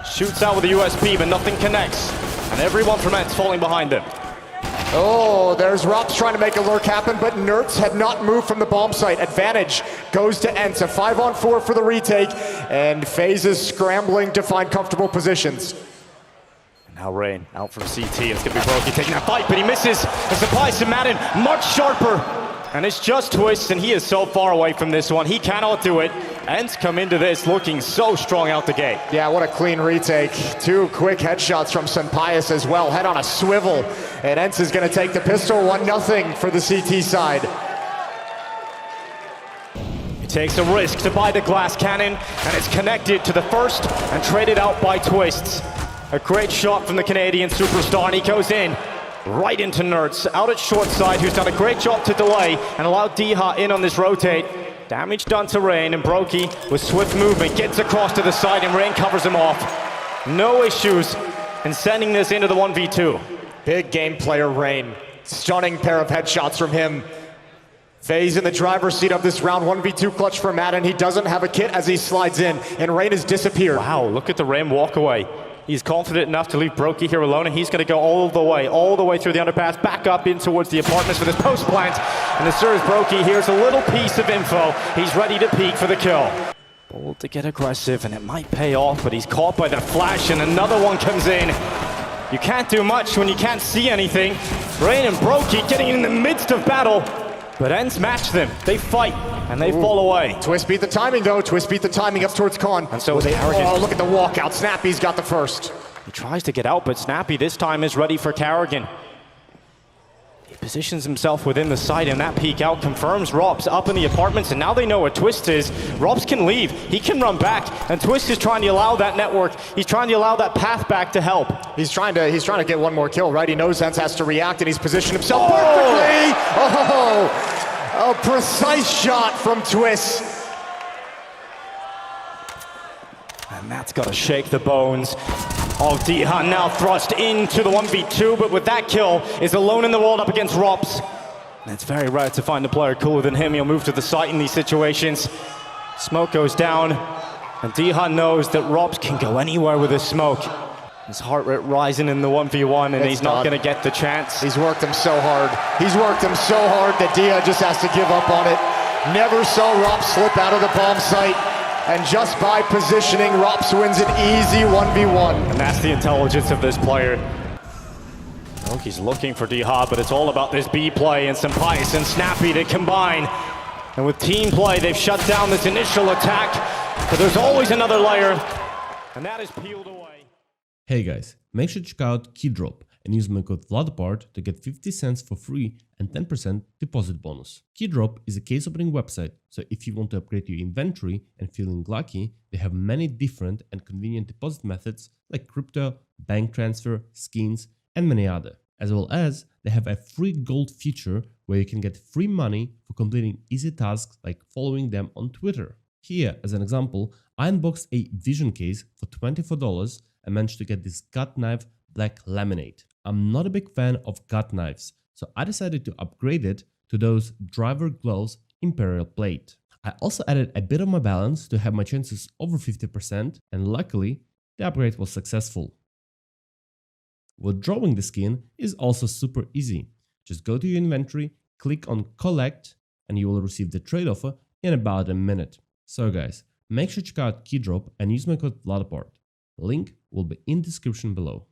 Shoots out with the USP, but nothing connects. And everyone from ENCE falling behind him. Oh, there's Rops trying to make a lurk happen, but Nerds have not moved from the bomb site. Advantage goes to ENCE. A 5-on-4 for the retake, and FaZe is scrambling to find comfortable positions. Now Rain out from CT, and it's going to be Brokey taking that fight, but he misses. The supplies to Madden, much sharper. And it's just Twist, and he is so far away from this one. He cannot do it. ENCE come into this looking so strong out the gate. Yeah, what a clean retake. 2 quick headshots from Senpaius as well. Head on a swivel. And ENCE is going to take the pistol. 1-0 for the CT side. He takes a risk to buy the glass cannon, and it's connected to the first and traded out by Twists. A great shot from the Canadian superstar, and he goes in. Right into Nerds, out at short side, who's done a great job to delay and allow Diha in on this rotate. Damage done to Rain, and Brokey with swift movement gets across to the side, and Rain covers him off. No issues in sending this into the 1v2. Big game player Rain. Stunning pair of headshots from him. FaZe in the driver's seat of this round. 1v2 clutch for Madden. He doesn't have a kit as he slides in, and Rain has disappeared. Wow, look at the Rain walk away. He's confident enough to leave Brokey here alone, and he's going to go all the way through the underpass, back up in towards the apartments for this post plant. And as soon as Brokey hears a little piece of info, he's ready to peek for the kill. Bold to get aggressive, and it might pay off, but he's caught by the flash, and another one comes in. You can't do much when you can't see anything. Rain and Brokey getting in the midst of battle, but ENCE match them. They fight, and they fall away. Twist beat the timing, though. Twist beat the timing up towards Con. And so is Carrigan. Oh, look at the walkout. Snappy's got the first. He tries to get out, but Snappy this time is ready for Carrigan. He positions himself within the site, and that peek out confirms Rops up in the apartments, and now they know where Twist is. Rops can leave, he can run back, and Twist is trying to allow that network, he's trying to allow that path back to help. He's trying to get one more kill, right? He knows ENCE has to react, and he's positioned himself perfectly. Oh, a precise shot from Twist. And that's got to shake the bones. Oh, Diha now thrust into the 1v2, but with that kill, is alone in the world up against Rops. And it's very rare to find a player cooler than him. He'll move to the site in these situations. Smoke goes down, and Diha knows that Rops can go anywhere with his smoke. His heart rate rising in the 1v1, and he's not going to get the chance. He's worked him so hard. He's worked him so hard that Diha just has to give up on it. Never saw Rops slip out of the bomb site. And just by positioning, Rops wins an easy 1v1. And that's the intelligence of this player. He's looking for Diha, but it's all about this B play and Senpaius and Snappy to combine. And with team play, they've shut down this initial attack, but there's always another layer, and that is peeled away. Hey guys, make sure to check out Keydrop and use my code VLADAPART to get 50 cents for free and 10% deposit bonus. Keydrop is a case opening website, so if you want to upgrade your inventory and feeling lucky, they have many different and convenient deposit methods like crypto, bank transfer, skins, and many other. As well as they have a free gold feature where you can get free money for completing easy tasks like following them on Twitter. Here, as an example, I unboxed a vision case for $24 and managed to get this gut knife black laminate. I'm not a big fan of gut knives, so I decided to upgrade it to those driver gloves Imperial plate. I also added a bit of my balance to have my chances over 50%, and luckily the upgrade was successful. Withdrawing the skin is also super easy. Just go to your inventory, click on collect, and you will receive the trade offer in about a minute. So guys, make sure to check out Keydrop and use my code VLADAPART. Link will be in description below.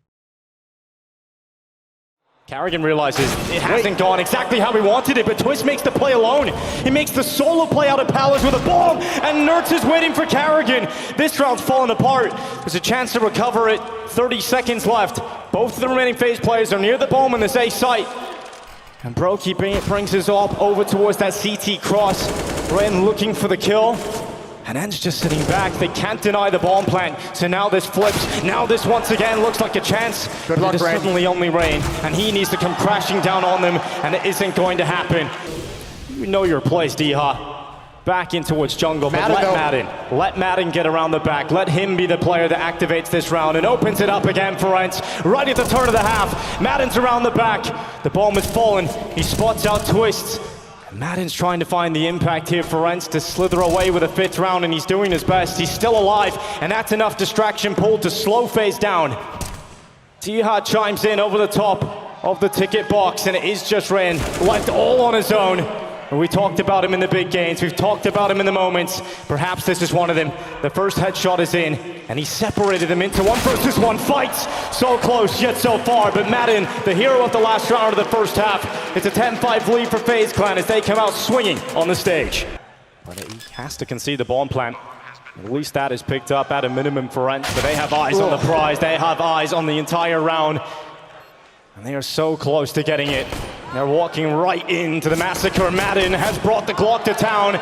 Carrigan realizes it hasn't gone exactly how he wanted it, but Twist makes the play alone. He makes the solo play out of Palace with a bomb, and Nerds is waiting for Carrigan. This round's falling apart. There's a chance to recover it. 30 seconds left. Both of the remaining FaZe players are near the bomb in this A site. And Brokey brings his op over towards that CT cross. Rain looking for the kill. And ENCE just sitting back. They can't deny the bomb plant. So now this flips. Now this once again looks like a chance. Good luck, Rain. Suddenly only Rain. And he needs to come crashing down on them. And it isn't going to happen. You know your place, Diha. Back in towards jungle, but let Madden get around the back. Let him be the player that activates this round and opens it up again for ENCE. Right at the turn of the half. Madden's around the back. The bomb has fallen. He spots out Twists. Madden's trying to find the impact here for ENCE to slither away with a 5th round, and he's doing his best. He's still alive, and that's enough distraction pull to slow Faze down. parhaat chimes in over the top of the ticket box, and it is just Rain, left all on his own. And we talked about him in the big games, we've talked about him in the moments. Perhaps this is one of them. The first headshot is in, and he separated them into 1-versus-1 fights. So close, yet so far, but Madden, the hero of the last round of the first half. It's a 10-5 lead for Faze Clan as they come out swinging on the stage. But he has to concede the bomb plant. At least that is picked up at a minimum for ENCE, but they have eyes on the prize, they have eyes on the entire round. And they are so close to getting it. They're walking right into the massacre. Madden has brought the clock to town,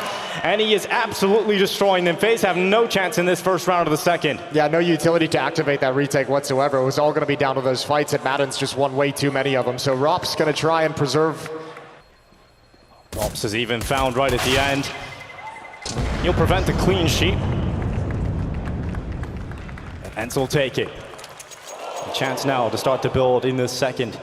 and he is absolutely destroying them. Faze have no chance in this first round of the second. Yeah, no utility to activate that retake whatsoever. It was all going to be down to those fights, and Madden's just won way too many of them. So Rop's going to try and preserve. Rops is even found right at the end. He'll prevent the clean sheet. ENCE will take it. A chance now to start to build in this second.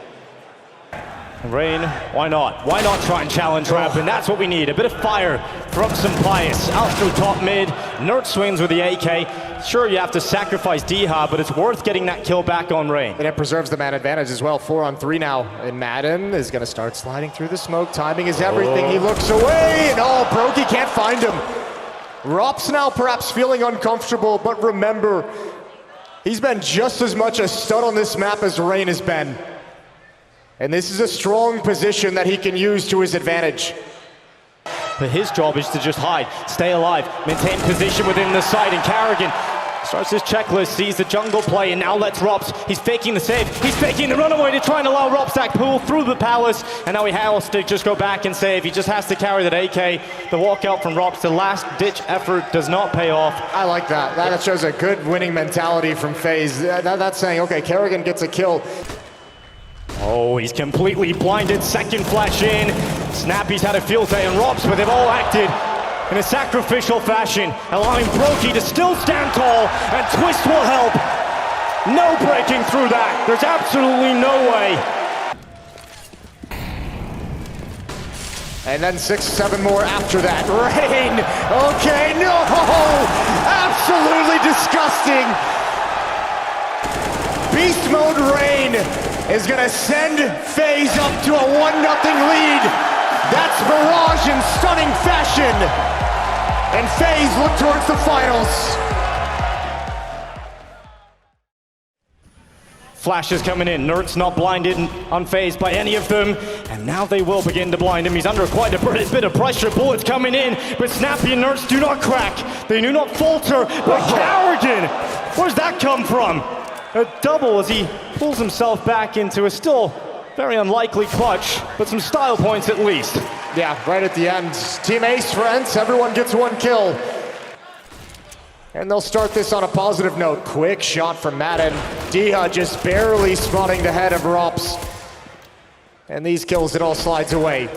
Rain, why not? Why not try and challenge Ramp? And that's what we need. A bit of fire from Sampayas. Out through top mid. Nert swings with the AK. Sure, you have to sacrifice parhaat, but it's worth getting that kill back on Rain. And it preserves the man advantage as well. 4-on-3 now. And Madden is going to start sliding through the smoke. Timing is everything. He looks away, and Brokey can't find him. Rop's now perhaps feeling uncomfortable, but remember, he's been just as much a stud on this map as Rain has been. And this is a strong position that he can use to his advantage. But his job is to just hide, stay alive, maintain position within the site, and Carrigan starts his checklist, sees the jungle play, and now lets Rops. He's faking the save, he's faking the runaway to try and allow Ropstack pull through the palace, and now he has to just go back and save. He just has to carry that AK. The walkout from Rops, the last-ditch effort does not pay off. I like that. That shows a good winning mentality from Faze. That's saying, okay, Carrigan gets a kill. Oh, he's completely blinded. Second flash in. Snappy's had a field day and Rops, but they've all acted in a sacrificial fashion, allowing Brokey to still stand tall, and Twist will help. No breaking through that. There's absolutely no way. And then 6-7 more after that. Rain. Okay, no. Absolutely disgusting. Beast mode Rain is going to send Faze up to a 1-0 lead. That's barrage in stunning fashion. And Faze look towards the finals. Flashes coming in. Nert's not blinded, unfazed by any of them. And now they will begin to blind him. He's under quite a bit of pressure. Bullets coming in. But Snappy and Nert's do not crack. They do not falter. But Carrigan, where's that come from? A double as he pulls himself back into a still very unlikely clutch, but some style points at least. Yeah, right at the end. Team Ace for ENCE, everyone gets 1 kill. And they'll start this on a positive note. Quick shot from Madden. parhaat just barely spotting the head of Rops. And these kills, it all slides away.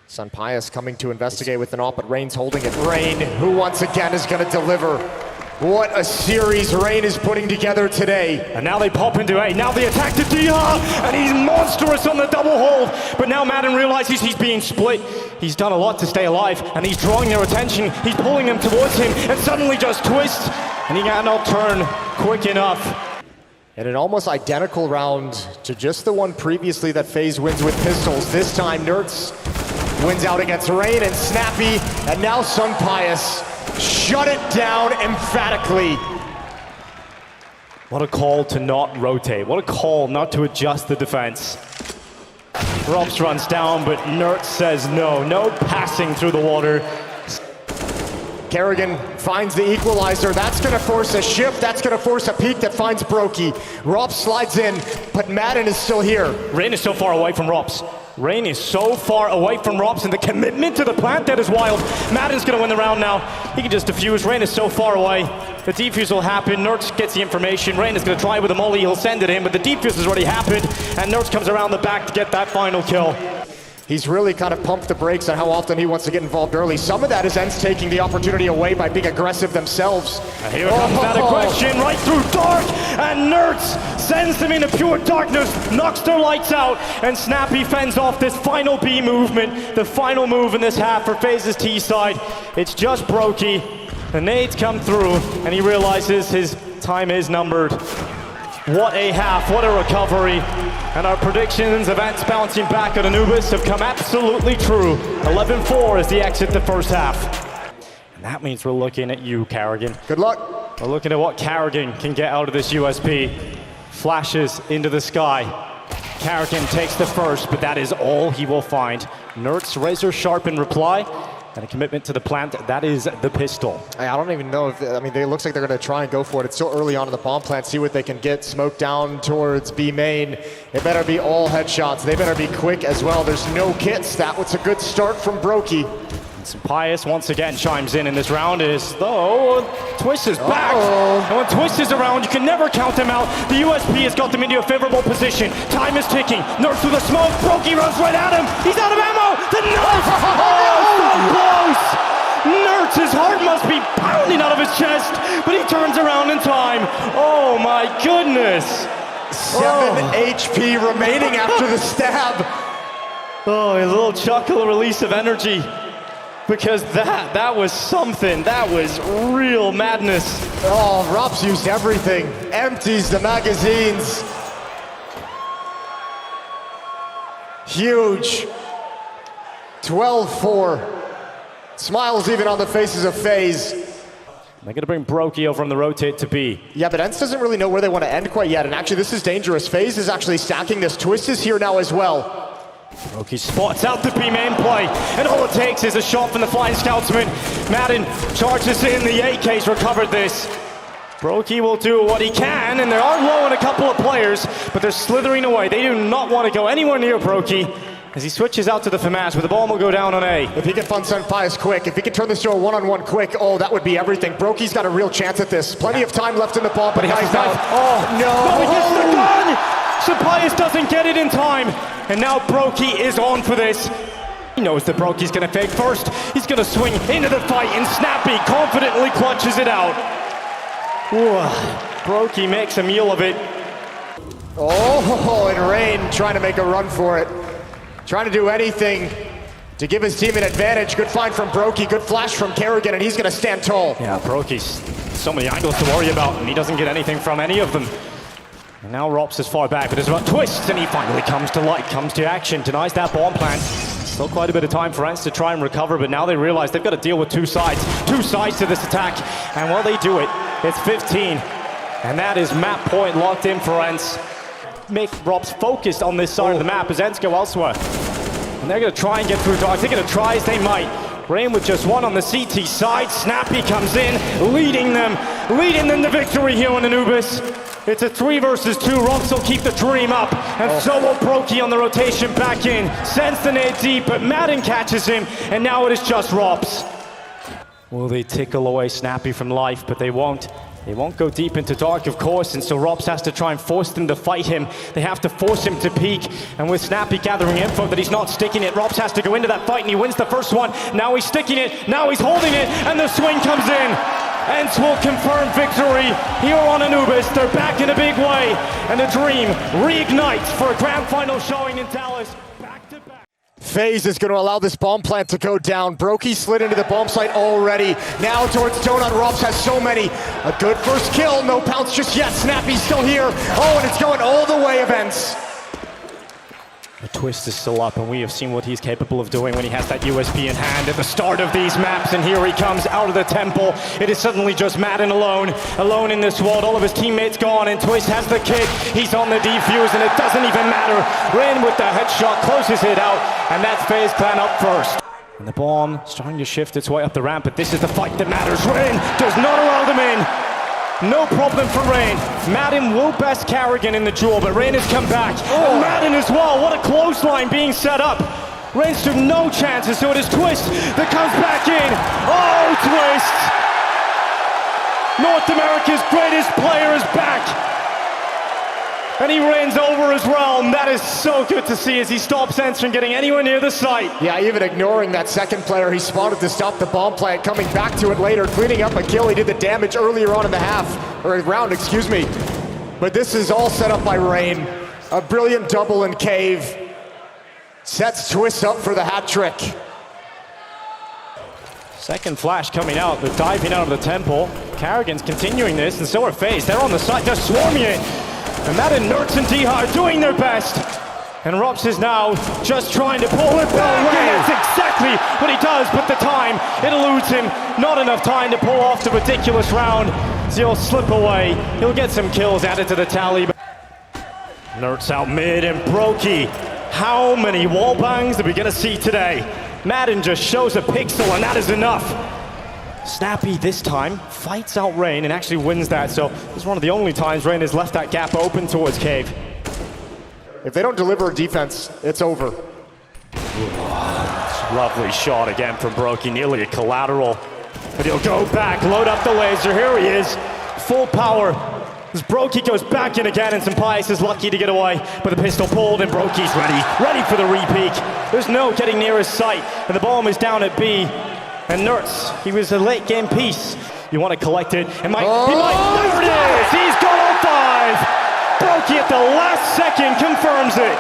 Sampayas coming to investigate with an op, but Rain's holding it. Rain, who once again is going to deliver. What a series Rain is putting together today. And now they pop into A. Now they attack to parhaat, and he's monstrous on the double hold. But now Madden realizes he's being split. He's done a lot to stay alive, and he's drawing their attention. He's pulling them towards him, and suddenly just twists, and he cannot turn quick enough. And an almost identical round to just the one previously that Faze wins with pistols. This time, Nertz wins out against Rain and Snappy, and now Sampayas shut it down emphatically. What a call to not rotate. What a call not to adjust the defense. Rops runs down, but Nertz says no. No passing through the water. Carrigan finds the equalizer. That's going to force a shift. That's going to force a peek that finds Brokey. Rops slides in, but Madden is still here. Rain is so far away from Rops. Rain is so far away from Rops, and the commitment to the plant that is wild. Madden's going to win the round now. He can just defuse. Rain is so far away. The defuse will happen. Nertz gets the information. Rain is going to try with a molly. He'll send it in, but the defuse has already happened, and Nertz comes around the back to get that final kill. He's really kind of pumped the brakes on how often he wants to get involved early. Some of that is ENCE taking the opportunity away by being aggressive themselves. And here comes that aggression right through dark, and Nerds sends them into pure darkness, knocks their lights out, and Snappy fends off this final B movement, the final move in this half for FaZe's T side. It's just Brokey. The nades come through, and he realizes his time is numbered. What a half, what a recovery. And our predictions of ENCE bouncing back on Anubis have come absolutely true. 11-4 as they exit the first half. And that means we're looking at you, Karrigan. Good luck. We're looking at what Karrigan can get out of this USP. Flashes into the sky. Karrigan takes the first, but that is all he will find. Nertz razor sharp in reply. And a commitment to the plant, that is the pistol. I don't even know if, I mean, it looks like they're going to try and go for it. It's still early on in the bomb plant, see what they can get. Smoke down towards B main. It better be all headshots. They better be quick as well. There's no kits. That was a good start from Brokey. And Pius once again chimes in this round as though Twist is back. And when Twist is around, you can never count him out. The USP has got them into a favorable position. Time is ticking. Nerfs with a smoke. Brokey runs right at him. He's out of ammo. The knife! So close! Nertz's heart must be pounding out of his chest, but he turns around in time. Oh my goodness! 7 HP remaining after the stab. Oh, a little chuckle, a release of energy. Because that was something. That was real madness. Oh, Rops used everything. Empties the magazines. Huge. 12-4. Smiles even on the faces of FaZe. They're going to bring Brokey over on the rotate to B. Yeah, but ENCE doesn't really know where they want to end quite yet, and actually this is dangerous. FaZe is actually stacking this. Twist is here now as well. Brokey spots out the B main play, and all it takes is a shot from the Flying Scoutsman. Madden charges in, the AK's recovered this. Brokey will do what he can, and they are low on a couple of players, but they're slithering away. They do not want to go anywhere near Brokey. As he switches out to the FAMAS, but the ball will go down on A. If he can fun Sun Pius quick, if he can turn this to a one-on-one quick, oh, that would be everything. Brokey's got a real chance at this. Plenty of time left in the ball, but he has out. Oh, no, he gets the gun! Sapias doesn't get it in time, and now Brokey is on for this. He knows that Brokey's gonna fake first. He's gonna swing into the fight, and Snappy confidently clutches it out. Brokey makes a meal of it. Oh, and Rain trying to make a run for it. Trying to do anything to give his team an advantage. Good find from Brokey, good flash from Karrigan, and he's gonna stand tall. Yeah, Brokey's so many angles to worry about, and he doesn't get anything from any of them. And now Rops is far back, but there's about Twist, and he finally comes to light, comes to action, denies that bomb plant. Still quite a bit of time for ENCE to try and recover, but now they realize they've got to deal with two sides to this attack. And while they do it, it's 15. And that is map point locked in for ENCE. Make Rops focused on this side of the map as ENCE go elsewhere. And they're going to try and get through dark. They're going to try as they might. Rain with just one on the CT side. Snappy comes in, leading them to victory here on Anubis. It's a 3 versus 2. Rops will keep the dream up, and so will Brokey on the rotation back in. Sends the nade deep, but Madden catches him, and now it is just Rops. Will they tickle away Snappy from life? But they won't. They won't go deep into dark, of course, and so Rops has to try and force them to fight him. They have to force him to peek, and with Snappy gathering info that he's not sticking it, Rops has to go into that fight, and he wins the first one. Now he's sticking it, now he's holding it, and the swing comes in. ENCE will confirm victory here on Anubis. They're back in a big way, and the dream reignites for a grand final showing in Dallas. Back to back. FaZe is going to allow this bomb plant to go down. Brokey slid into the bomb site already. Now towards Donut. Rops has so many. A good first kill. No pounce just yet. Snappy's still here. Oh, and it's going all the way of ENCE. The Twist is still up, and we have seen what he's capable of doing when he has that USP in hand at the start of these maps, and here he comes out of the temple. It is suddenly just Madden alone in this world. All of his teammates gone, and Twist has the kit. He's on the defuse, and it doesn't even matter. Rain with the headshot, closes it out, and that's Faze Clan up first. And the bomb starting to shift its way up the ramp, but this is the fight that matters. Rain does not allow them in. No problem for Rain. Madden will best Karrigan in the duel, but Rain has come back. And Madden as well. What a clothesline being set up. Rain stood no chances, so it is Twist that comes back in. Oh, Twist! North America's greatest player is back. And he reigns over his realm. That is so good to see as he stops ENCE from getting anywhere near the site. Yeah, even ignoring that second player he spotted to stop the bomb plant, coming back to it later, cleaning up a kill. He did the damage earlier on in the round, excuse me. But this is all set up by Rain. A brilliant double in cave. Sets Twist up for the hat trick. Second flash coming out, they're diving out of the temple. Karrigan's continuing this, and so are Faze. They're on the side, they're swarming it. And that and Nertz and dha are doing their best. And Rops is now just trying to pull it back. And that's exactly what he does, but the time, it eludes him. Not enough time to pull off the ridiculous round. So he'll slip away. He'll get some kills added to the tally. Nertz out mid and Brokey. How many wall bangs are we gonna see today? Madden just shows a pixel and that is enough. Snappy this time fights out Rain and actually wins that, so this is one of the only times Rain has left that gap open towards Cave. If they don't deliver a defense, it's over. Lovely shot again from Brokey, nearly a collateral. But he'll go back, load up the laser, here he is, full power. As Brokey goes back in again and Simpias is lucky to get away, but the pistol pulled and Brokey's ready for the re-peek. There's no getting near his sight, and the bomb is down at B. And Nertz, he was a late game piece. You want to collect it, and he might, there it is! He's got all 5! Brokey at the last second confirms it.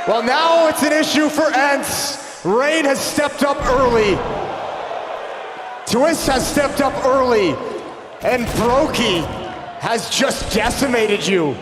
Well, now it's an issue for ENCE. Rain has stepped up early. Twist has stepped up early. And Brokey has just decimated you.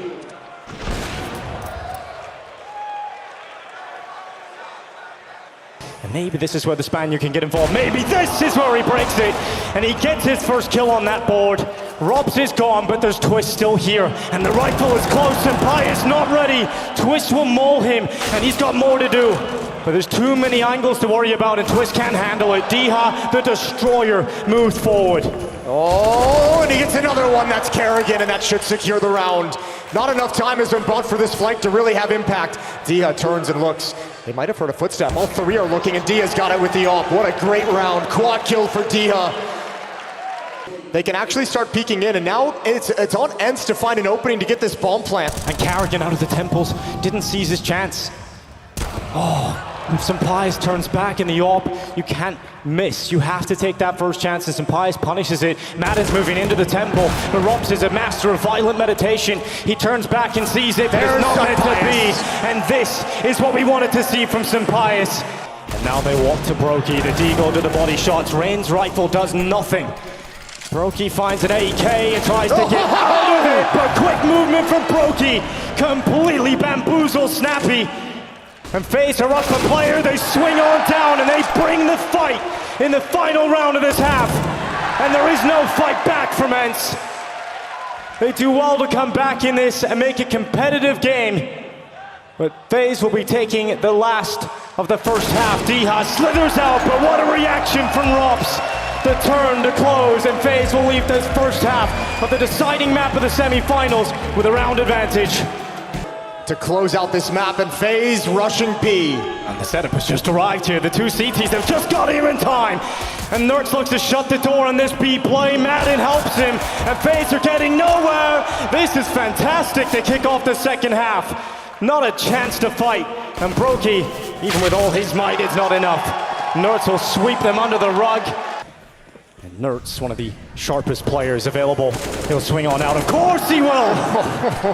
And maybe this is where the Spaniard can get involved. Maybe this is where he breaks it. And he gets his first kill on that board. Robs is gone, but there's Twist still here. And the rifle is close and Pius not ready. Twist will maul him, and he's got more to do. But there's too many angles to worry about, and Twist can't handle it. dha, the destroyer, moves forward. Oh, and he gets another one. That's Karrigan, and that should secure the round. Not enough time has been bought for this flank to really have impact. dha turns and looks. They might have heard a footstep. All 3 are looking, and dha's got it with the AWP. What a great round. Quad kill for dha. They can actually start peeking in, and now it's on ENCE to find an opening to get this bomb plant. And Karrigan out of the temples didn't seize his chance. Oh, if Simpias turns back in the AWP, you can't miss. You have to take that first chance, and Simpias punishes it. Madden's moving into the temple, but Rops is a master of violent meditation. He turns back and sees it, but it's not meant to be. And this is what we wanted to see from Simpias. And now they walk to Brokey, the deagle to the body shots. Rain's rifle does nothing. Brokey finds an AK and tries to get out of it, but quick movement from Brokey completely bamboozles Snappy. And Faze are up a player, they swing on down and they bring the fight in the final round of this half. And there is no fight back from ENCE. They do well to come back in this and make a competitive game. But Faze will be taking the last of the first half. dha slithers out, but what a reaction from Rops. The turn to close, and Faze will leave this first half of the deciding map of the semifinals with a round advantage. To close out this map, and Faze rushing B. And the setup has just arrived here. The 2 CTs have just got here in time. And Nertz looks to shut the door on this B play. Madden helps him, and Faze are getting nowhere. This is fantastic to kick off the second half. Not a chance to fight. And Brokey, even with all his might, it's not enough. Nertz will sweep them under the rug. And Nertz, one of the sharpest players available, he'll swing on out. Of course he will!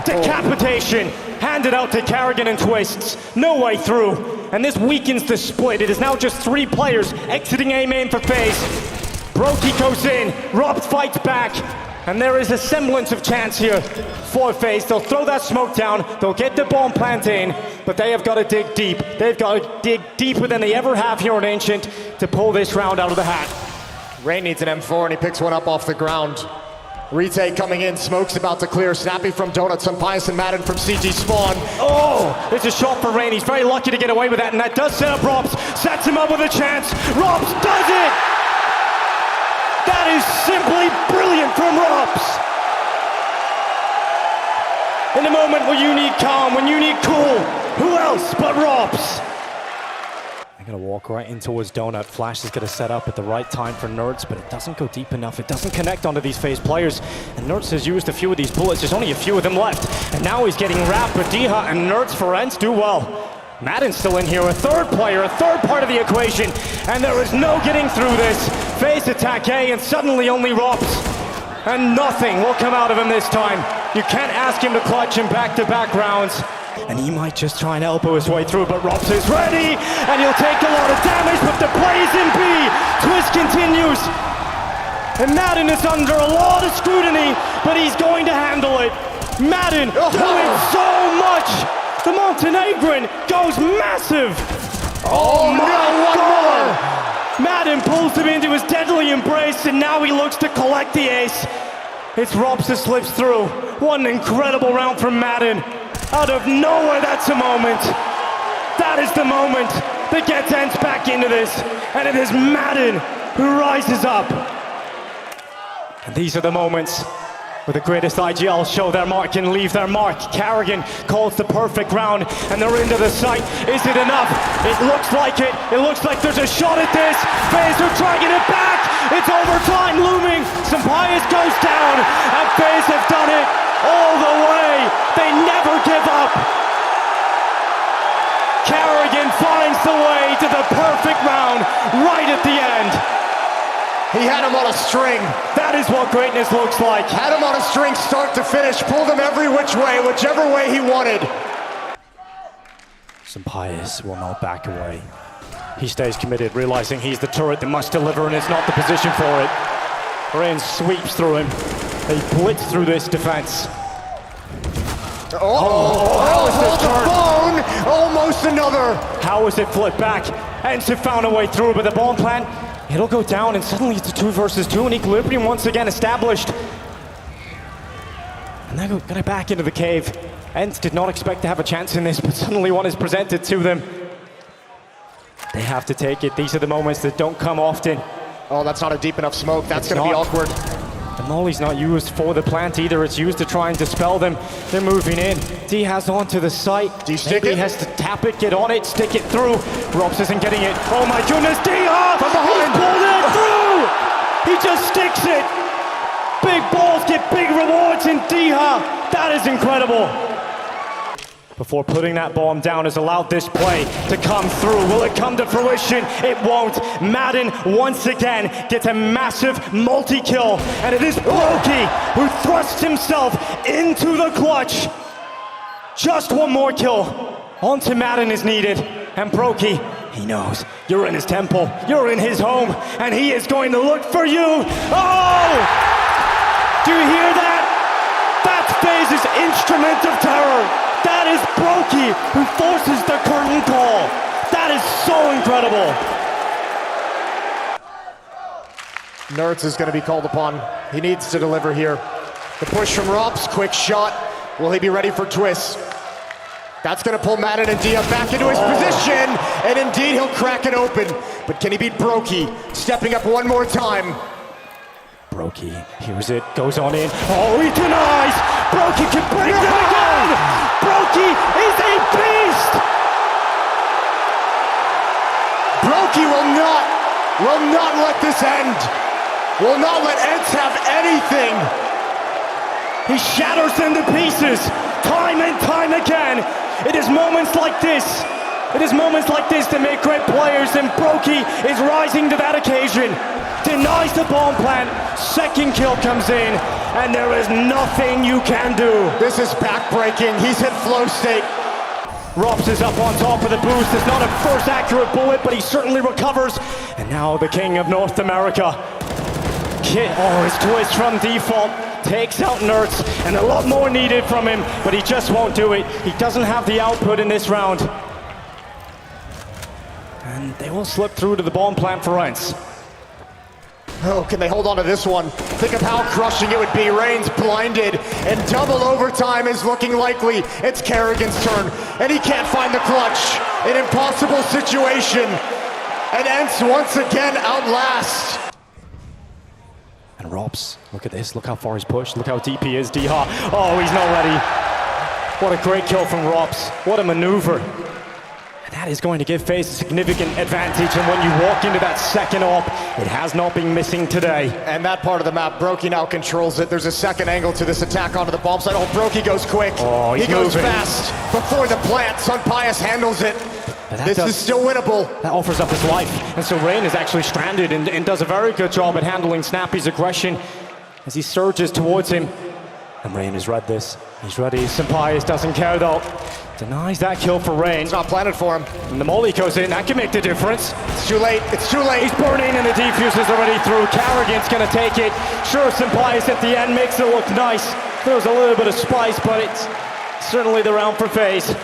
Decapitation! Handed out to Karrigan and Twists. No way through. And this weakens the split. It is now just 3 players exiting A main for Faze. Brokey goes in. Rob fights back. And there is a semblance of chance here for Faze. They'll throw that smoke down. They'll get the bomb plant in. But they have got to dig deep. They've got to dig deeper than they ever have here in Ancient to pull this round out of the hat. Rain needs an M4 and he picks one up off the ground. Retake coming in, Smoke's about to clear. Snappy from Donuts, Simpias and Madden from CG Spawn. Oh, it's a shot for Rain. He's very lucky to get away with that, and that does set up Robs. Sets him up with a chance. Robs does it! That is simply brilliant from Robs. In a moment where you need calm, when you need cool, who else but Robs? Gonna walk right in towards Donut. Flash is gonna set up at the right time for Nerds, but it doesn't go deep enough. It doesn't connect onto these Faze players. And Nerds has used a few of these bullets. There's only a few of them left. And now he's getting wrapped, but Diha and Nerds for ENCE do well. Madden's still in here, a third player, a third part of the equation. And there is no getting through this. Faze attack A, and suddenly only Rops. And nothing will come out of him this time. You can't ask him to clutch in back-to-back rounds. And he might just try and elbow his way through, but Rops is ready, and he'll take a lot of damage, but the play is in B. Twist continues. And Madden is under a lot of scrutiny, but he's going to handle it. Madden doing so much. The Montenegrin goes massive. Oh my God. Madden pulls him into his deadly embrace, and now he looks to collect the ace. It's Rops that slips through. What an incredible round from Madden. Out of nowhere, that's a moment. That is the moment that gets ENCE back into this. And it is Madden who rises up. And these are the moments where the greatest IGL show their mark and leave their mark. Carrigan calls the perfect round, and they're into the sight. Is it enough? It looks like it. It looks like there's a shot at this. Faze are dragging it back. It's overtime looming. Sampayas goes down, and Faze have done it all the way. They never give up. Carrigan finds the way to the perfect round right at the end. He had him on a string. That is what greatness looks like. Had him on a string start to finish, pulled him every which way, whichever way he wanted. Sampayas will not back away. He stays committed, realizing he's the turret that must deliver, and it's not the position for it. Rain sweeps through him. They blitz through this defense. Hold the phone! Almost another! How is it flipped back? ENCE have found a way through, but the bomb plant, it'll go down, and suddenly it's a 2 versus 2, and equilibrium once again established. And they're gonna back into the cave. ENCE did not expect to have a chance in this, but suddenly one is presented to them. They have to take it. These are the moments that don't come often. Oh, that's not a deep enough smoke. That's gonna be awkward. The molly's not used for the plant either. It's used to try and dispel them. They're moving in. D has onto the site. D stick Maybe it? he has to tap it, get on it, stick it through. Rops isn't getting it. Oh my goodness, D From behind. He's pulled it through! He just sticks it. Big balls get big rewards in Diha. That is incredible. Before putting that bomb down has allowed this play to come through. Will it come to fruition? It won't. Madden once again gets a massive multi-kill, and it is Brokey who thrusts himself into the clutch. Just one more kill onto Madden is needed, and Brokey, he knows you're in his temple, you're in his home, and he is going to look for you. Oh! Do you hear that? That's Faze's instrument of terror. That is Brokey who forces the curtain call. That is so incredible. Nerds is going to be called upon. He needs to deliver here. The push from Rops, quick shot. Will he be ready for twists? That's going to pull Madden and Dia back into his position, and indeed he'll crack it open. But can he beat Brokey? Stepping up one more time. Brokey hears it, goes on in. Oh, he denies! Brokey can bring it again! Brokey is a beast! Brokey will not let this end. Will not let ENCE have anything. He shatters them to pieces, time and time again. It is moments like this. It is moments like this that make great players, and Brokey is rising to that occasion. Denies the bomb plant, second kill comes in, and there is nothing you can do. This is backbreaking. He's hit flow state. Rops is up on top of the boost. It's not a first accurate bullet, but he certainly recovers. And now the king of North America. His twist from default takes out Nerds, and a lot more needed from him, but he just won't do it. He doesn't have the output in this round. And they will slip through to the bomb plant for ENCE. Oh, can they hold on to this one? Think of how crushing it would be. Rain's blinded, and double overtime is looking likely. It's Carrigan's turn, and he can't find the clutch. An impossible situation. And ENCE once again outlast. And Rops, look at this. Look how far he's pushed. Look how deep he is. Diha. Oh, he's not ready. What a great kill from Rops. What a maneuver. And That is going to give FaZe a significant advantage, and when you walk into that second op, it has not been missing today. And that part of the map, Brokey now controls it. There's a second angle to this attack onto the bomb site. Oh, Brokey goes quick. Oh, he goes moving fast before the plant. Sunpius handles it. This is still winnable. That offers up his life, and so Rain is actually stranded and does a very good job at handling Snappy's aggression as he surges towards him. And Rain has read this. He's ready. Sunpius doesn't care though. Denies that kill for Rain. It's not planted for him. And the molly goes in. That can make the difference. It's too late. It's too late. He's burning and the defuse is already through. Carrigan's gonna take it. Sure, Sunpius at the end makes it look nice. There's a little bit of spice, but it's certainly the round for FaZe.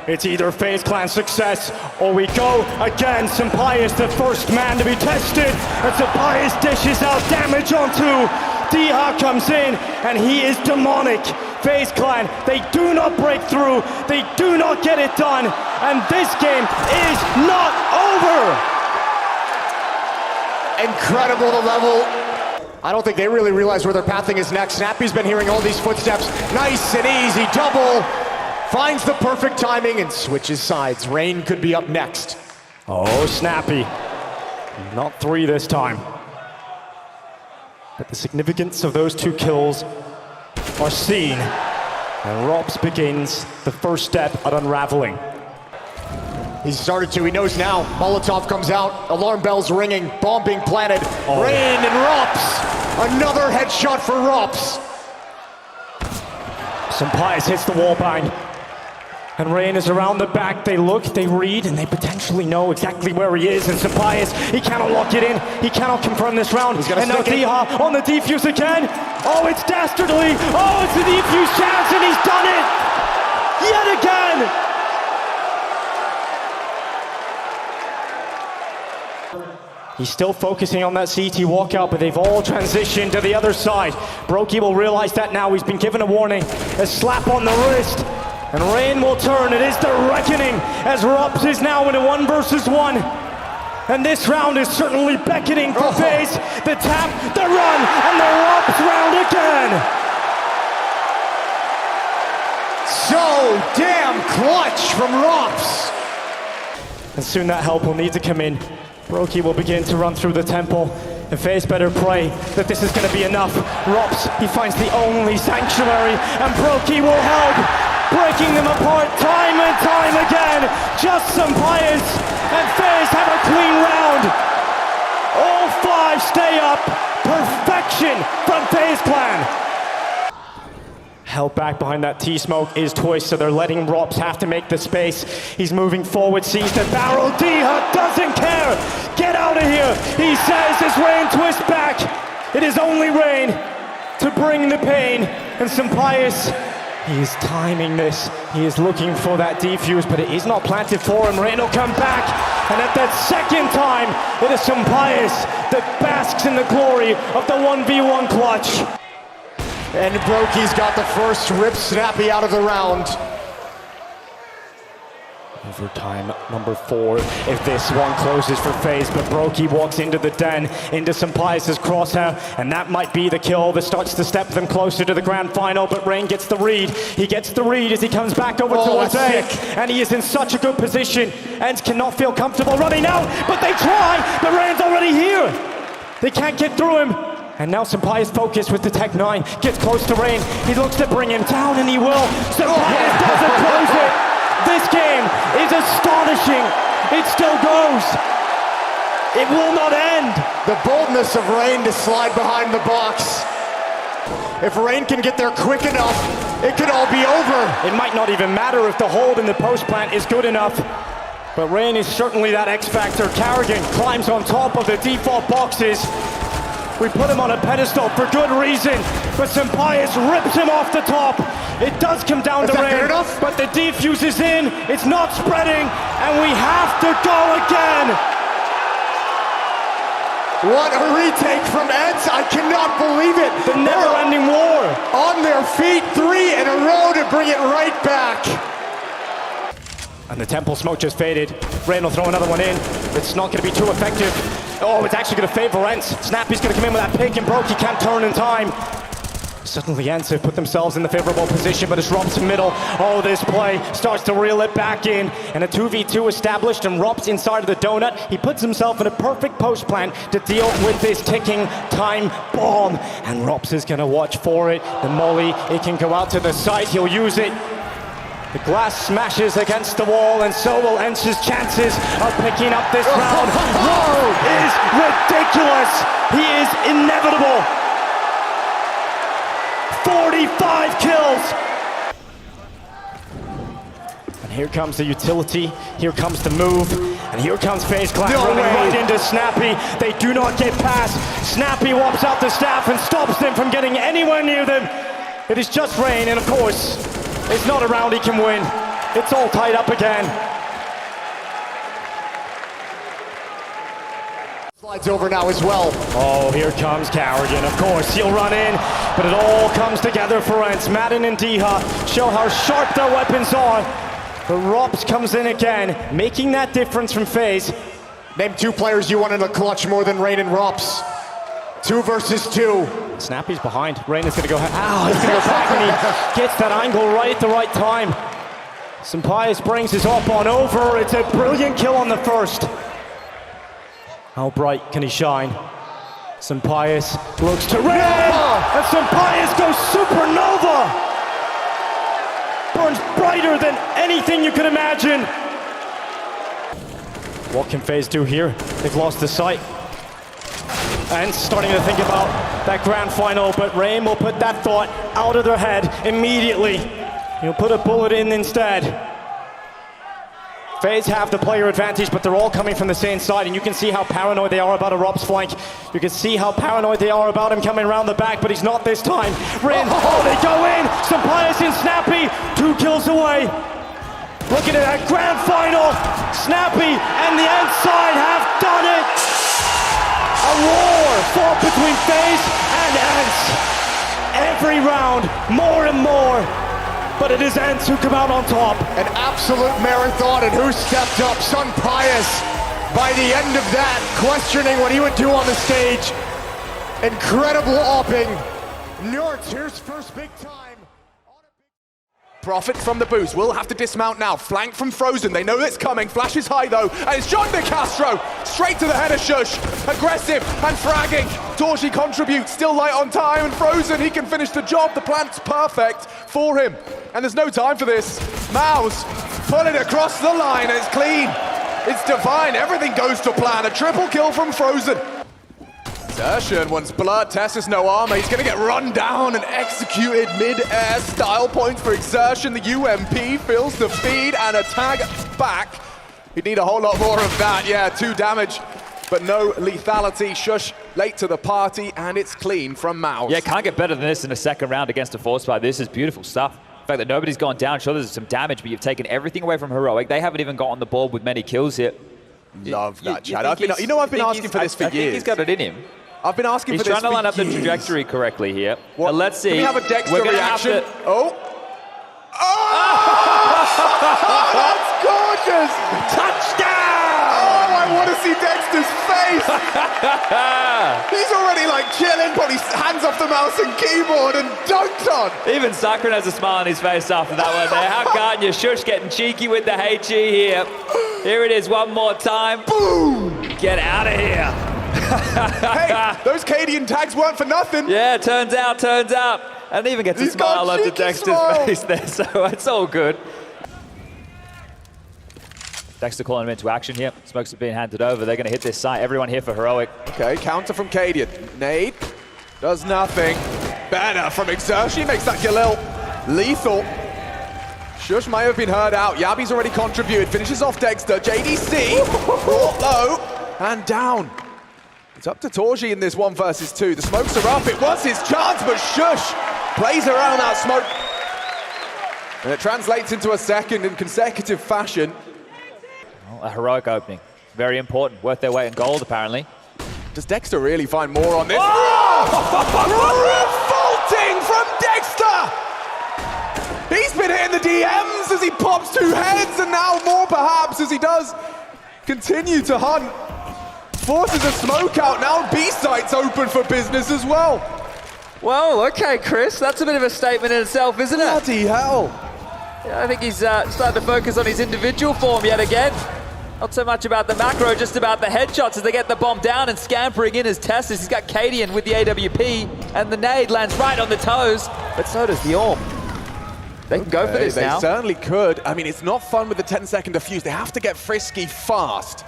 It's either Faze Clan success or we go again. Sunpius, the first man to be tested. And Sunpius dishes out damage onto. Diha comes in and he is demonic. Faze Clan, they do not break through. They do not get it done. And this game is not over. Incredible the level. I don't think they really realize where their pathing is next. Snappy's been hearing all these footsteps. Nice and easy double. Finds the perfect timing and switches sides. Rain could be up next. Oh, Snappy. Not 3 this time. But the significance of those 2 kills are seen. And Robs begins the first step at unraveling. He's started to, he knows now. Molotov comes out, alarm bells ringing, bomb being planted. Oh. Rain and Rops. Another headshot for Rops. Sunpius hits the wall bang. And Rain is around the back. They look, they read, and they potentially know exactly where he is. And Sunpius, he cannot lock it in. He cannot confirm this round. And now Diha on the defuse again. Oh, it's dastardly. Oh, it's the defuse chance, and he's done it. Yet again. He's still focusing on that CT walkout, but they've all transitioned to the other side. Brokey will realize that now. He's been given a warning. A slap on the wrist. And Rain will turn. It is the reckoning as Rops is now in a 1 versus 1. And this round is certainly beckoning for FaZe. The tap, the run, and the Rops round again. So damn clutch from Rops. And soon that help will need to come in. Brokey will begin to run through the temple. And FaZe better pray that this is going to be enough. Rops, he finds the only sanctuary, and Brokey will help. Breaking them apart time and time again. Just Sunpius and FaZe have a clean round. All 5 stay up. Perfection from Faze Clan. Held back behind that T-smoke is Twist, so they're letting Rops have to make the space. He's moving forward, sees the barrel. Diha doesn't care. Get out of here, he says as Rain twists back. It is only Rain to bring the pain. And Sunpius, he is timing this. He is looking for that defuse, but it is not planted for him. Rain will come back, and at that second time, it is Sunpius that basks in the glory of the 1v1 clutch. And Brokey's got the first rip Snappy out of the round. Overtime number 4, if this one closes for FaZe, but Brokey walks into the den, into Sunpius' crosshair, and that might be the kill that starts to step them closer to the grand final, but Rain gets the read. He gets the read as he comes back over towards ENCE, and he is in such a good position. ENCE cannot feel comfortable running out, but they try, but Rain's already here. They can't get through him. And now Sunpius focused with the Tech 9, gets close to Rain. He looks to bring him down, and he will. Sunpius doesn't close it. This game is astonishing. It still goes. It will not end. The boldness of Rain to slide behind the box. If Rain can get there quick enough, it could all be over. It might not even matter if the hold in the post plant is good enough. But Rain is certainly that X factor. Carrigan climbs on top of the default boxes. We put him on a pedestal for good reason, but Sunpius rips him off the top. It does come down to Rain, but the defuse is in, it's not spreading, and we have to go again. What a retake from ENCE, I cannot believe it. The never-ending war. On their feet, 3 in a row to bring it right back. And the temple smoke just faded. Rain will throw another one in. It's not going to be too effective. Oh, it's actually going to favor ENCE. Snappy's going to come in with that pick, and Brokey can't turn in time. Suddenly ENCE put themselves in the favorable position, but it's Rops middle. Oh, this play starts to reel it back in. And a 2v2 established, and Rops inside of the donut. He puts himself in a perfect post plan to deal with this ticking time bomb. And Rops is gonna watch for it. The molly, it can go out to the side, he'll use it. The glass smashes against the wall, and so will ENCE's chances of picking up this round. Whoa, is ridiculous. He is inevitable. 45 kills. And here comes the utility, here comes the move, and here comes Faze Clan running right into Snappy. They do not get past. Snappy whops out the staff and stops them from getting anywhere near them. It is just rain, and of course, it's not a round he can win. It's all tied up again. Slides over now as well. Oh, here comes Carrigan. Of course, he'll run in, but it all comes together for ENCE. Madden and Diha show how sharp their weapons are. But Rops comes in again, making that difference from Faze. Name 2 players you want in the clutch more than Rain and Rops. 2 versus 2. Snappy's behind. Rain is gonna go, he's gonna go back, and he gets that angle right at the right time. Sampaius brings his op on over. It's a brilliant kill on the first. How bright can he shine? Sampaius looks to Rain, and Sampaius goes supernova! Burns brighter than anything you could imagine. What can Faze do here? They've lost the sight. And starting to think about that grand final, but Rain will put that thought out of their head immediately. He'll put a bullet in instead. Faze have the player advantage, but they're all coming from the same side, and you can see how paranoid they are about a Rops flank. You can see how paranoid they are about him coming around the back, but he's not this time. Rain, they go in! Sampaius and Snappy, 2 kills away. Looking at that grand final, Snappy and the ENCE side have done it! A war fought between Faze and ENCE. Every round, more and more. But it is ENCE who come out on top. An absolute marathon, and who stepped up? Sampaius, by the end of that, questioning what he would do on the stage. Incredible opping. Nerds, here's first big time. Profit from the boost, will have to dismount now. Flank from Frozen, they know it's coming. Flash is high though, and it's John De Castro. Straight to the head of Shush. Aggressive and fragging. Torshi contributes, still light on time, and Frozen, he can finish the job. The plant's perfect for him. And there's no time for this. MOUZ, pull it across the line, and it's clean. It's divine, everything goes to plan. A triple kill from Frozen. Exertion wants blood, Tessus no armor, he's gonna get run down and executed mid-air. Style points for Exertion, the UMP fills the feed and a tag back. He'd need a whole lot more of that, yeah, 2 damage, but no lethality. Shush late to the party, and it's clean from MOUZ. Yeah, can't get better than this in a second round against a force fight. This is beautiful stuff. The fact that nobody's gone down, sure there's some damage, but you've taken everything away from Heroic. They haven't even got on the board with many kills here. Love that, Chad. I've been asking for this for years. I think he's got it in him. I've been asking for this for years. He's trying to line up the trajectory correctly here. Well, let's see. Can we have a Dexter reaction? Oh! That's gorgeous! Touchdown! Oh, I want to see Dexter's face! He's already like chilling, put his hands off the mouse and keyboard and dunked on! Even Sakura has a smile on his face after that one there. How can't you? Shush getting cheeky with the HE here. Here it is one more time. Boom! Get out of here. Hey, those Cadian tags weren't for nothing. Yeah, turns out. And even gets a smile onto Dexter's face there, so it's all good. Dexter calling him into action here. Smokes are being handed over. They're going to hit this site. Everyone here for Heroic. Okay, counter from Cadian. Nade does nothing. Banner from Exertion. He makes that Galil lethal. Shush may have been heard out. Yabi's already contributed. Finishes off Dexter. JDC brought low and down. It's up to Torshi in this 1 versus 2. The smokes are up. It was his chance, but Shush plays around that smoke. And it translates into a second in consecutive fashion. Well, a Heroic opening. Very important. Worth their weight in gold, apparently. Does Dexter really find more on this? Revolting from Dexter! He's been hitting the DMs as he pops 2 heads, and now more perhaps as he does continue to hunt. Forces a smoke out now. B site's open for business as well. Well, okay, Chris, that's a bit of a statement in itself, isn't it? Bloody hell. Yeah, I think he's starting to focus on his individual form yet again. Not so much about the macro, just about the headshots as they get the bomb down and scampering in as Testis. He's got Cadian with the AWP, and the nade lands right on the toes, but so does the AWP. They can go for this now. They certainly could. I mean, it's not fun with the 10-second defuse. They have to get frisky fast.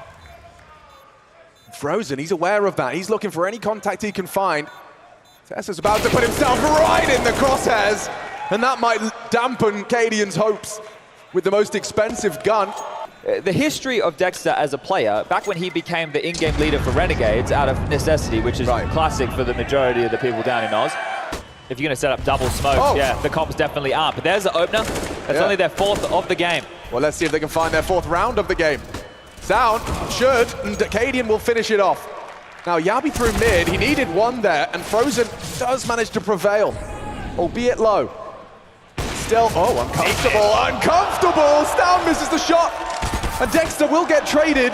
Frozen, he's aware of that. He's looking for any contact he can find. Tessa's about to put himself right in the crosshairs, and that might dampen Cadian's hopes with the most expensive gun. The history of Dexter as a player, back when he became the in-game leader for Renegades out of necessity, which is classic for the majority of the people down in Oz. If you're going to set up double smoke, yeah, the comps definitely aren't. But there's the opener. That's only their 4th of the game. Well, let's see if they can find their 4th round of the game. Sound should, and Cadian will finish it off. Now, Yabi through mid, he needed one there, and Frozen does manage to prevail, albeit low. Still, uncomfortable, uncomfortable! Stound misses the shot, and Dexter will get traded.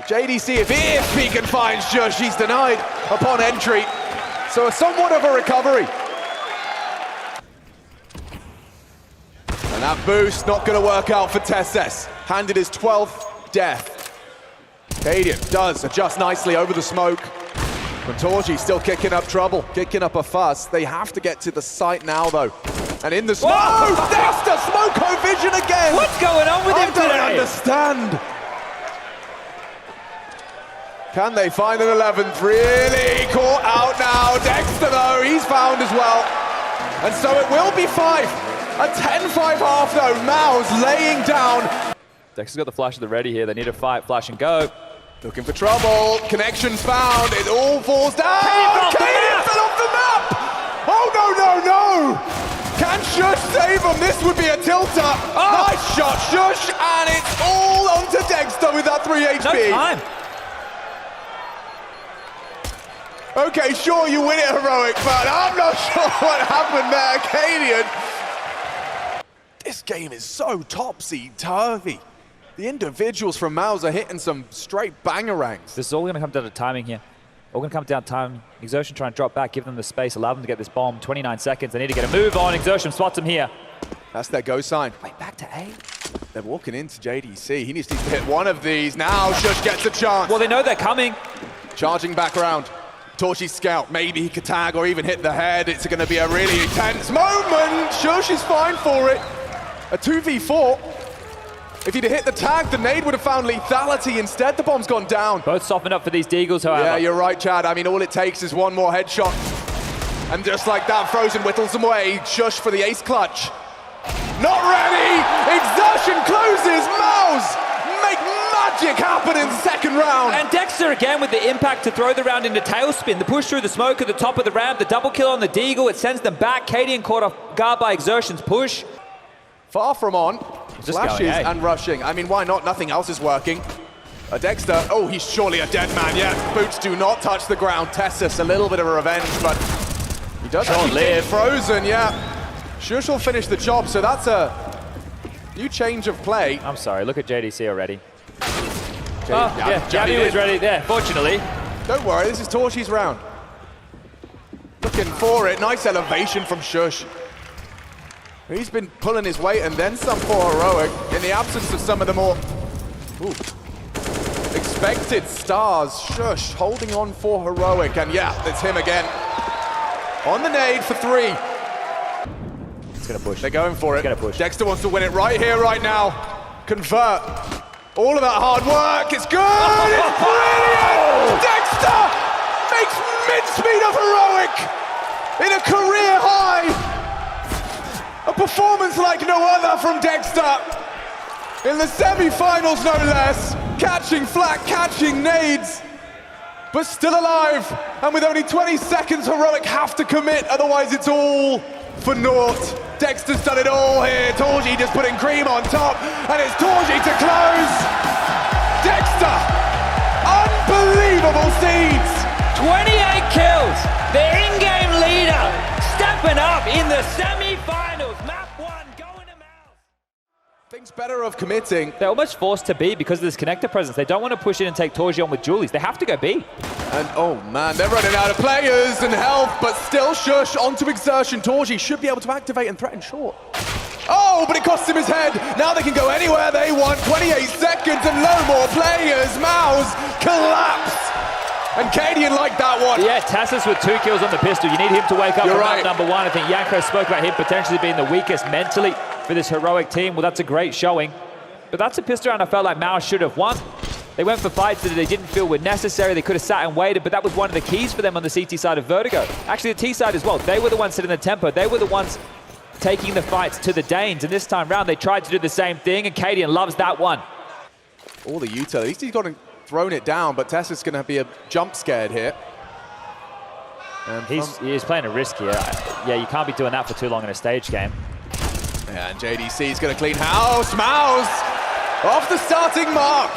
JDC, if he can find Shush, he's denied upon entry. So somewhat of a recovery. And that boost not going to work out for Tesses. Handed his 12th death. Cadian does adjust nicely over the smoke. Kontorji still kicking up trouble, kicking up a fuss. They have to get to the site now, though. And in the smoke, Dexter, Smoko vision again! What's going on with him today? I don't understand. Can they find an 11th? Really caught out now. Dexter, though, he's found as well. And so it will be 5. A 10-5 half, though. MOUZ laying down. Dexter's got the flash at the ready here. They need to fight, flash and go. Looking for trouble. Connections found. It all falls down. Cadian fell off the map. Oh, no. Can Shush save him? This would be a tilter. Nice shot, Shush. And it's all onto Dexter with that 3 HP. No time. Okay, sure, you win it heroic, but I'm not sure what happened there, Cadian. This game is so topsy-turvy. The individuals from MOUZ are hitting some straight bangerangs. This is all going to come down to timing here. All going to come down to timing. Exertion try and drop back, give them the space, allow them to get this bomb. 29 seconds, they need to get a move on. Exertion spots him here. That's their go sign. Wait, back to A. They're walking into JDC. He needs to hit one of these. Now Shush gets a chance. Well, they know they're coming. Charging back around. Torchy's scout, maybe he could tag or even hit the head. It's going to be a really intense moment. Shush is fine for it. A 2v4. If he'd have hit the tag, the nade would have found lethality. Instead, the bomb's gone down. Both softened up for these Deagles, however. Yeah, you're right, Chad. I mean, all it takes is one more headshot. And just like that, Frozen whittles them away. Shush for the ace clutch. Not ready! Exertion closes! MOUZ make magic happen in the second round! And Dexter again with the impact to throw the round into tailspin. The push through the smoke at the top of the ramp, the double kill on the Deagle, it sends them back. Cadian caught off guard by Exertion's push. Far from on. Just Flashes going, and rushing. I mean, why not? Nothing else is working. Dexter, oh, he's surely a dead man. Yeah, boots do not touch the ground. Tessus, a little bit of a revenge, but he does live. Frozen, yeah. Shush will finish the job, so that's a new change of play. I'm sorry, look at JDC already. Yeah, Javi was ready there, fortunately. Don't worry, this is Torchy's round. Looking for it, nice elevation from Shush. He's been pulling his weight and then some for heroic in the absence of some of the more expected stars. Shush holding on for heroic, and yeah, it's him again. On the nade for 3. It's gonna push. They're going for it. It's gonna push. Dexter wants to win it right here, right now. Convert. All of that hard work, it's good! It's brilliant! Dexter makes mincemeat of heroic in a career high. A performance like no other from Dexter. In the semi-finals, no less. Catching flak, catching nades, but still alive. And with only 20 seconds, heroic have to commit, otherwise it's all for naught. Dexter's done it all here. Torgy just putting cream on top, and it's Torgy to close. Dexter, unbelievable scenes. 28 kills, the in-game leader, stepping up in the semi-finals. Map 1 going to MOUZ. Thinks better of committing. They're almost forced to B because of this connector presence. They don't want to push in and take Torgy on with Julies. They have to go B. And oh man, they're running out of players and health, but still Shush onto Exertion. Torji should be able to activate and threaten short. Oh, but it costs him his head. Now they can go anywhere they want. 28 seconds and no more players. MOUZ collapse. And Cadian liked that one. Yeah, Tassus with 2 kills on the pistol. You need him to wake up You're from right. that number 1. I think Yanko spoke about him potentially being the weakest mentally for this heroic team. Well, that's a great showing. But that's a pistol round I felt like MOUZ should have won. They went for fights that they didn't feel were necessary. They could have sat and waited, but that was one of the keys for them on the CT side of Vertigo. Actually, the T side as well. They were the ones setting the tempo. They were the ones taking the fights to the Danes. And this time round, they tried to do the same thing, and Cadian loves that one. All the util. At least he's got and thrown it down, but Tessa's going to be a jump scared here. And He's playing a risk here. Yeah, you can't be doing that for too long in a stage game. yeah, and JDC's going to clean house. MOUZ off the starting mark.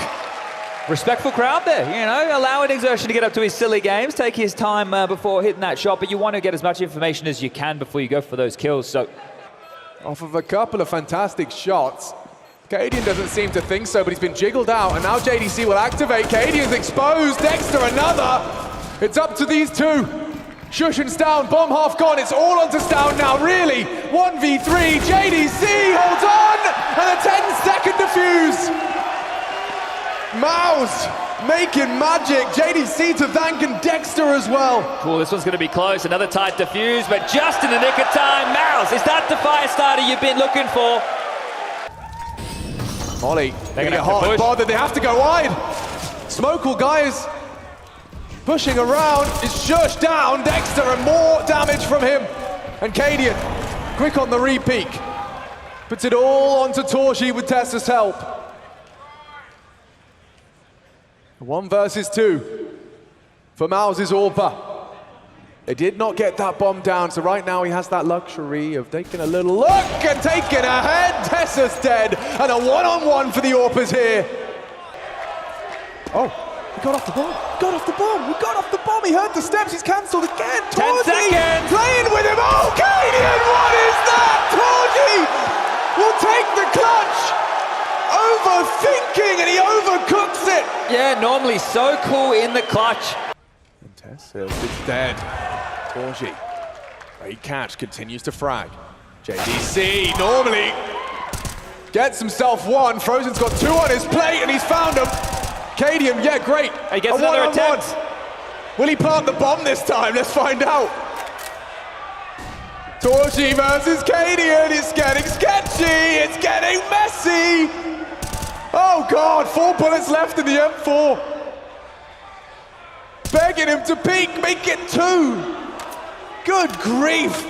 Respectful crowd there, you know, allowing Exertion to get up to his silly games, take his time before hitting that shot, but you want to get as much information as you can before you go for those kills, so. Off of a couple of fantastic shots. Cadian doesn't seem to think so, but he's been jiggled out, and now JDC will activate. Cadian's exposed, Dexter another. It's up to these two. Shush and Stown, bomb half gone, it's all onto Stown now, really. 1v3, JDC holds on, and a 10-second defuse. MOUZ making magic. JDC to thank, and Dexter as well. Cool, this one's going to be close. Another tight defuse, but just in the nick of time. MOUZ, is that the fire starter you've been looking for? Molly, They're they gonna get have to hot and push. bothered. They have to go wide. Smokeable guys pushing around. Is Shush down. Dexter, and more damage from him. And Cadian, quick on the re-peek. Puts it all onto Torji with Tessa's help. 1 versus 2 for MOUZ's Orpa. They did not get that bomb down, so right now he has that luxury of taking a little look and taking a head. Tessa's dead, and a one-on-one for the Orpas here. Oh, he got off the bomb. Got off the bomb. He got off the bomb. He heard the steps. He's cancelled again. 10 seconds. Playing with him. Oh, Cadian, what is that? Torji will take the clutch. Overthinking, and he overcooks it. Yeah, normally so cool in the clutch. And Tessa is dead. Torji, great catch, continues to frag. JDC normally gets himself one. Frozen's got 2 on his plate, and he's found him. Cadian, yeah, great. He gets A another one-on-one. attempt. Will he plant the bomb this time? Let's find out. Torji versus Cadian. It's getting sketchy. It's getting messy. Oh God, 4 bullets left in the M4. Begging him to peek, make it 2. Good grief.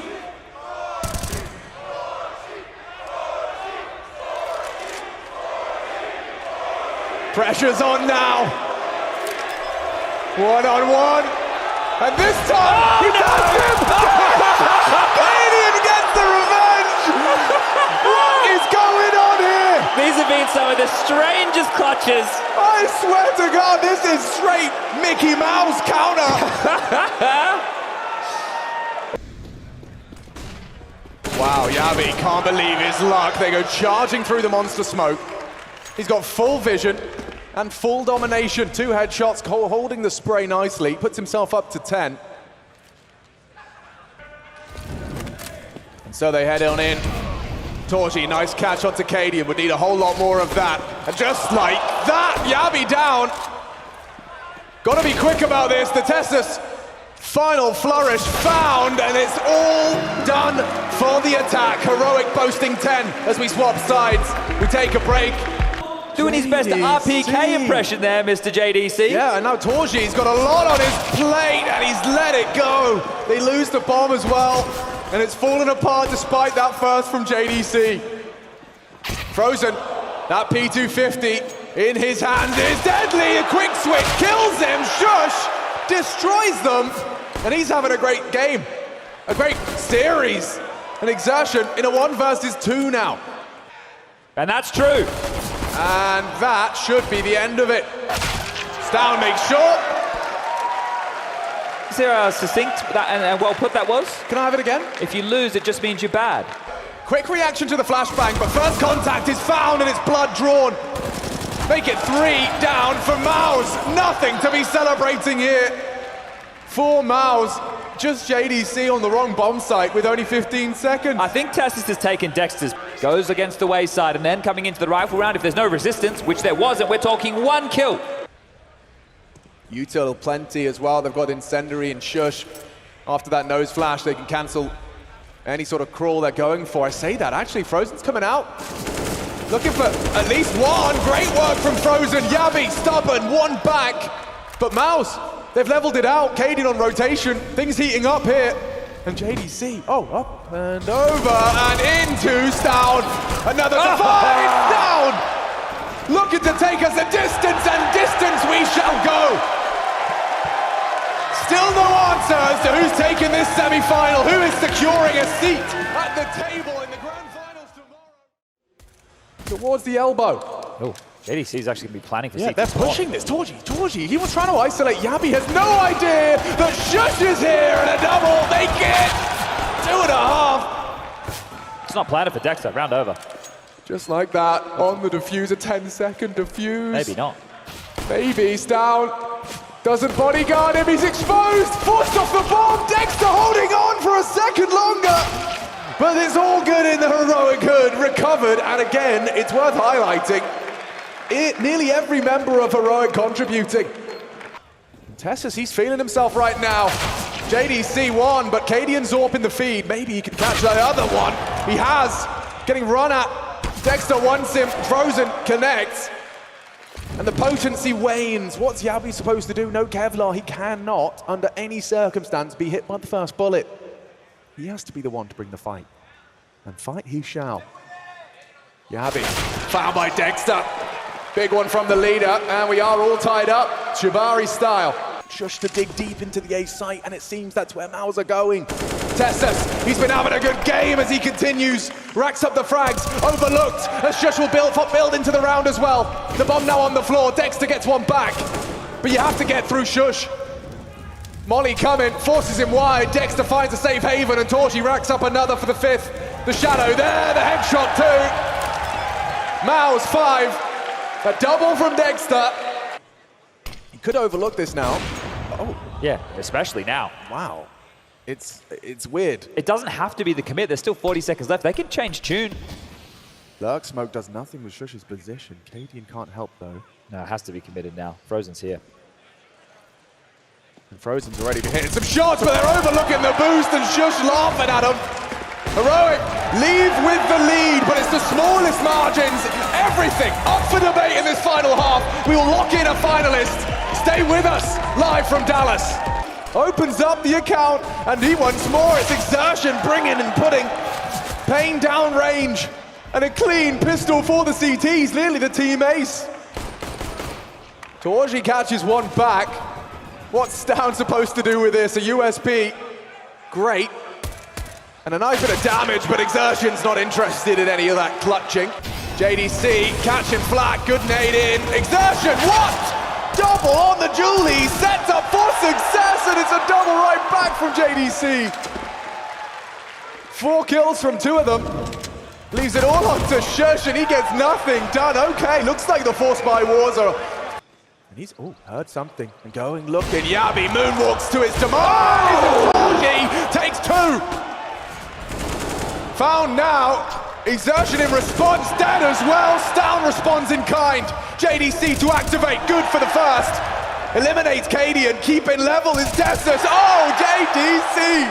Pressure's on now. 1-on-1. And this time, he does him! Cadian gets the revenge! What is going on here? These have been some of the strangest clutches. I swear to God, this is straight Mickey Mouse counter. Wow, Yavi can't believe his luck. They go charging through the monster smoke. He's got full vision and full domination. 2 headshots, holding the spray nicely. Puts himself up to 10. And so they head on in. Torji, nice catch onto Cadian, would need a whole lot more of that. And just like that, Yavi down. Gotta be quick about this. The Tessus final flourish found, and it's all done for the attack. Heroic posting 10 as we swap sides. We take a break. Doing his best RPK impression there, Mr. JDC. Yeah, and now Torji's got a lot on his plate, and he's let it go. They lose the bomb as well, and it's fallen apart despite that first from JDC. Frozen, that P250 in his hand is deadly. A quick switch kills him. Shush destroys them, and he's having a great game, a great series, an Exertion in a 1 versus 2 now. And that's true. And that should be the end of it. Stown makes sure. See how succinct that and well put that was? Can I have it again? If you lose, it just means you're bad. Quick reaction to the flashbang, but first contact is found and it's blood drawn. Make it 3 down for MOUZ. Nothing to be celebrating here. for MOUZ. Just JDC on the wrong bomb site with only 15 seconds. I think Testis has taken Dexter's, goes against the wayside, and then coming into the rifle round, if there's no resistance, which there wasn't, we're talking 1 kill. Util plenty as well. They've got Incendiary and Shush. After that nose flash, they can cancel any sort of crawl they're going for. I say that, actually, Frozen's coming out. Looking for at least one. Great work from Frozen. Yabi, stubborn, one back. But MOUZ, they've leveled it out. Kaden on rotation. Things heating up here. And JDC, up and over and into Stoud. Another survive, it's down. Looking to take us a distance, and distance we shall go. Still no answer as to who's taking this semi-final, who is securing a seat at the table in the grand finals tomorrow. Towards the elbow. Oh, JDC is actually going to be planning for Yeah, CT they're spot. pushing this. Torji, he was trying to isolate Yabi, has no idea. The Shush is here and a double. They get 2.5. It's not planning for Dexter, round over. Just like that, on the defuse, a 10-second defuse. Maybe not. Maybe he's down. Doesn't bodyguard him, he's exposed. Forced off the bomb, Dexter holding on for a second longer. But it's all good in the heroic hood, recovered, and again, it's worth highlighting. Nearly every member of Heroic contributing. Tessus, he's feeling himself right now. JDC won, but Cadian Zorp in the feed. Maybe he can catch that other one. He has. Getting run at. Dexter wants him. Frozen connects. And the potency wanes. What's Yabi supposed to do? No Kevlar. He cannot, under any circumstance, be hit by the first bullet. He has to be the one to bring the fight. And fight he shall. Yabi, fouled by Dexter. Big one from the leader, and we are all tied up, Shibari style. Shush to dig deep into the A site, and it seems that's where MOUZ are going. Tessus, he's been having a good game as he continues. Racks up the frags, overlooked, as Shush will build into the round as well. The bomb now on the floor, Dexter gets one back. But you have to get through Shush. Molly coming, forces him wide, Dexter finds a safe haven, and Torji racks up another for the 5th. The shadow there, the headshot too. MOUZ 5. A double from Dexter. He could overlook this now. Oh. Yeah, especially now. Wow. It's weird. It doesn't have to be the commit. There's still 40 seconds left. They can change tune. Lurk Smoke does nothing with Shush's position. Cadian can't help though. No, it has to be committed now. Frozen's here. And Frozen's already been hitting some shots, but they're overlooking the boost and Shush laughing at him. Heroic leave with the lead, but it's the smallest margins. Everything up for debate in this final half. We will lock in a finalist. Stay with us, live from Dallas. Opens up the account, and he once more, it's exertion, bringing and putting. Payne down range, and a clean pistol for the CTs, nearly the team ace. Torji catches one back. What's Stoud supposed to do with this? A USP, great. And a nice bit of damage, but Exertion's not interested in any of that clutching. JDC catching flat, good nade in. Exertion, what? Double on the Julie, sets up for success, and it's a double right back from JDC. 4 kills from 2 of them. Leaves it all on to Shush, and he gets nothing done. Okay, looks like the Force by Wars are... And he's, heard something. And going, looking, Yabi moonwalks to his demise, and Torji takes 2. Found now, Exertion in response, dead as well, Stoud responds in kind. JDC to activate, good for the first. Eliminates Cadian, keeping level is Tessus. Oh, JDC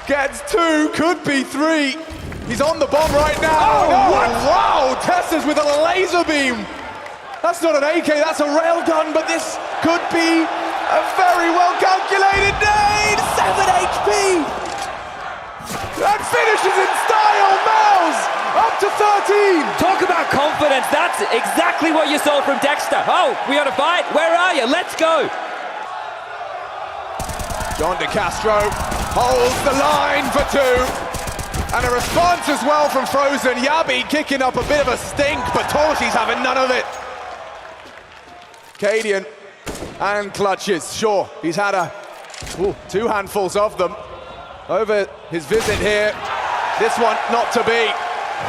gets 2, could be 3. He's on the bomb right now. Oh, no. Wow, Tessus with a laser beam. That's not an AK, that's a railgun, but this could be a very well calculated nade. 7 HP. And finishes in style, MOUZ up to 13. Talk about confidence. That's exactly what you saw from Dexter. Oh, we got a fight? Where are you? Let's go. John De Castro holds the line for 2. And a response as well from Frozen. Yabi kicking up a bit of a stink, but Torji's having none of it. Cadian and clutches. Sure, he's had 2 handfuls of them over his visit here. This one not to be.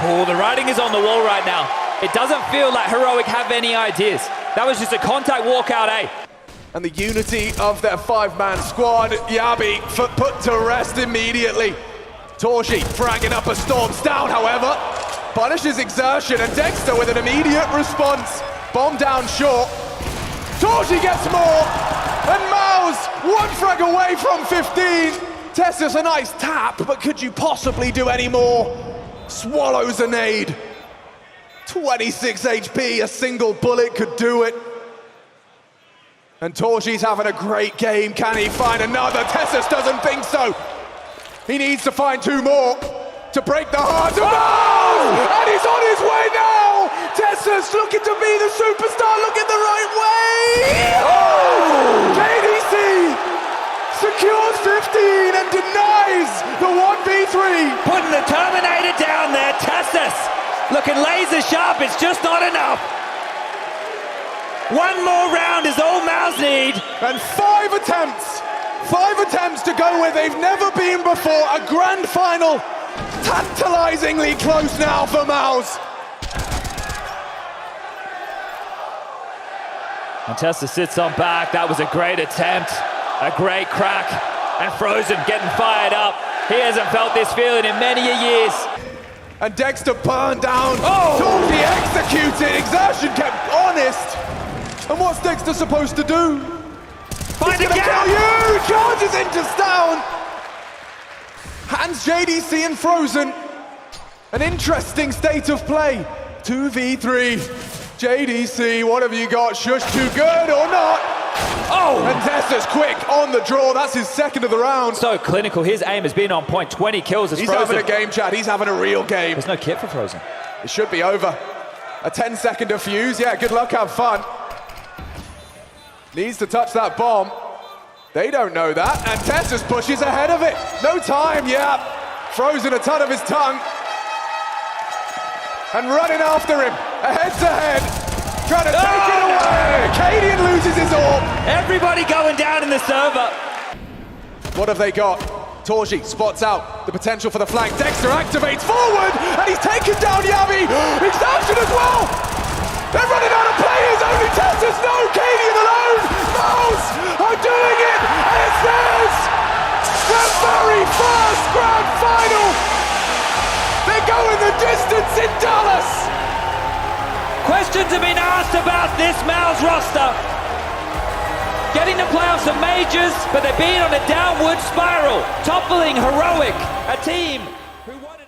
Oh, the writing is on the wall right now. It doesn't feel like Heroic have any ideas. That was just a contact walkout, eh? And the unity of their five-man squad, Yabi put to rest immediately. Torshi fragging up a Storm's down, however, punishes exertion, and Dexter with an immediate response. Bomb down short. Torshi gets more, and MOUZ one frag away from 15. Tessus a nice tap, but could you possibly do any more? Swallows a nade. 26 HP, a single bullet could do it. And Torshi's having a great game. Can he find another? Tessus doesn't think so. He needs to find two more to break the heart of MOUZ! And he's on his way now! Tessus looking to be the superstar, looking the right way! Oh! KDC secures 15 and denies the 1v3! Putting the Terminator down there, Tessus looking laser sharp, it's just not enough. One more round is all MOUZ need. And five attempts to go where they've never been before. A grand final, tantalizingly close now for MOUZ. And Tessus sits on back. That was a great attempt, a great crack. And Frozen getting fired up. He hasn't felt this feeling in many years. And Dexter burned down. Oh! Totally executed. Exertion kept honest. And what's Dexter supposed to do? Find He's a gonna gap. kill you! Charges into down. Hands JDC and Frozen. An interesting state of play. 2v3. JDC, what have you got? Shush, too good or not? Oh! And Tessus quick on the draw. That's his second of the round. So clinical. His aim has been on point. 20 kills as He's Frozen. having a game, Chad. He's having a real game. There's no kit for Frozen. It should be over. A 10-second defuse. Yeah, good luck, have fun. Needs to touch that bomb. They don't know that. And Tessus pushes ahead of it. No time, yeah. Frozen a ton of his tongue. And running after him. Head to head. Trying to take it away. Cadian loses his orb. Everybody going down in the server. What have they got? Torshi spots out the potential for the flank. Dexter activates forward, and he's taken down Yabi. Exertion as well. They're running out of players. Only Tessus. No, Cadian alone. MOUZ are doing it, and it's theirs. The very first grand final. They're going the distance in Dallas. Questions have been asked about this MOUZ roster. Getting the playoffs at majors, but they've been on a downward spiral, toppling Heroic, a team who won